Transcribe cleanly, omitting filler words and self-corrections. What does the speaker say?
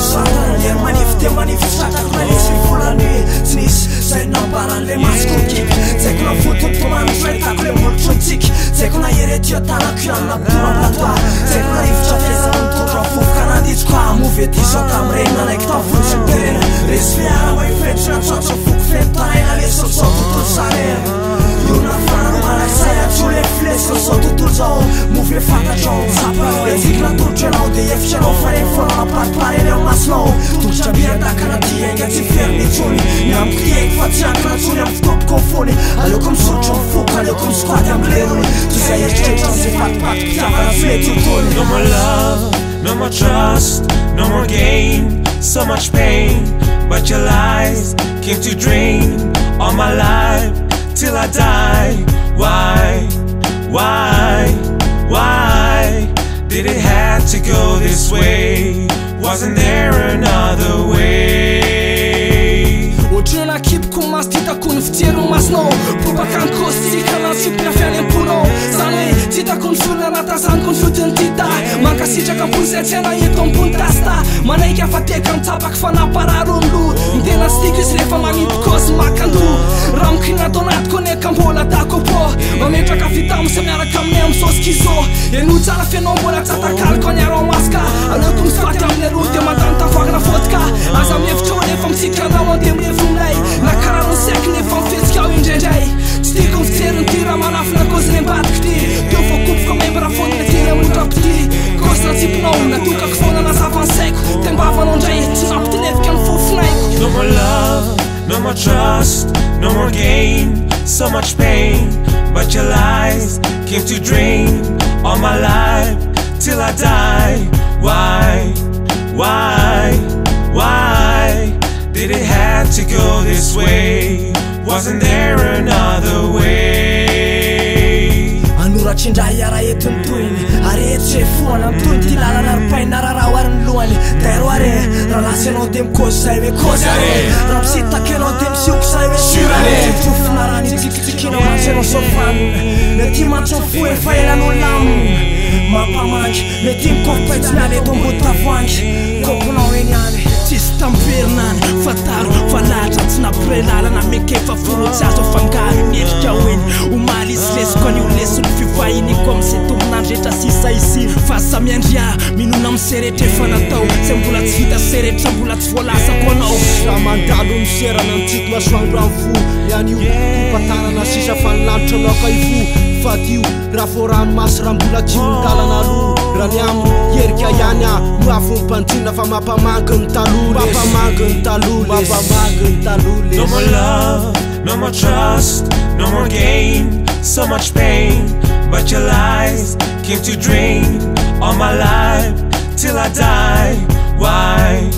Satan yer manify dia manify satrako nanisy volany tsy nisy zay nambaran'le masoko kiky tsy haiko navotony tomanitra hitako le molotro ntsika tsy haiko naheretio tanako ianona borampatoa tsy haiko narivotra fiezana mitondra vovoka nanditsiko amovy ety zao tam'regny nanaiky tavotsy ny terena resy fiara mba ifentrina tsotso foko fentaraina lesao zao tontolo sarena io nafana malaksay atso le filesao zao tontolo zao movy fantatrao sapanao le tsiky natolotra anao de efitranao fareny fonao naparipary leo masinao tolotra biadakana ty enga tsy fernitsony ny amiko ty engy fa tsy ankana tsony amy fitopoko fony aleoko misotro mifoka aleoko misquady amlerony toy zay eritretra zay fatipaty pitiavana fety otony. No more love, no more trust, no more gain, so much pain, but your lies came to drain all my life till I die. Why did it have to go this way? Wasn't there another way? Otrana kipiko mas titako ny fitiero masinao pobaka ny kostsika nansipy afiany amponao zany hoe titako ny solona natazaniko ny fotony tita mankasitraka ambony zay tsena eto ambony tasta manaiky afateka mitsapaka fa napararo ny lo ny tena tsy tiko izy rehefa manimpo kosy makando raha mikinatao anatiko neka mbola tako po mametraka fitamisy miaraka aminay amy soskizo eno tsara fianao mbola tsatakaliko aniaro maska aleoko misfaty amin'ny aloha de mandany tavoagna fotka aza mihevitra rehefa mitsikanao ande mihevinay na karaha ny saiky nefa mifetsika ao indraindray tsy tiko ny fitseriny ty raha manafina kozy nembadiko ty teo voakopoko membra fony metiny amotrako ty kosy natsipinao natokako foana nazavany saiko tembavanao ndray tsy nampitylevika ny fofinaiko. No more love, no more trust, no more gain, so much pain, but your lies came to drain all my life till I die. Why did it have to go this way? Wasn't there another way? Anoratrindray ara etony toyny ary etsy foana amtony ty lalana ripaina rarao ary ny lohany tairo are raha lasy anao de mikosy zay hoe kosy are raha misitaky anao de misioko zay hoe sirare tofina raha nitsikitsikinao matsy anao sofanina mety matso fo efa elanao lamina mampamangy mety mikopaitsy mialy eto ambody tavoangy koponao eny any tsisy tamperinany fataro falatra tsy nampire lalana mekefa forotsy azo afangaro nyerika hoeny omaly izy lesiko anio lesony fifahiniko am'zay tombonandrehetra sisa izy fa samiandria minona miseretra efa natao zay mbola tsy vita seretra mbola tsy voalasako anao raha mandalo miserana ntsiko masoandro amy fo ianio ipatanana sisa fa nilanitra anaoka ifo fatio raha fo ranomasy raha mbola tsy midalana aloha raha ny amo herika ihany a moafo mpanjina fa mampamangy ny taloha No more love, no more trust, no more gain, so much pain, but your lies came to drain all my life till I die. Why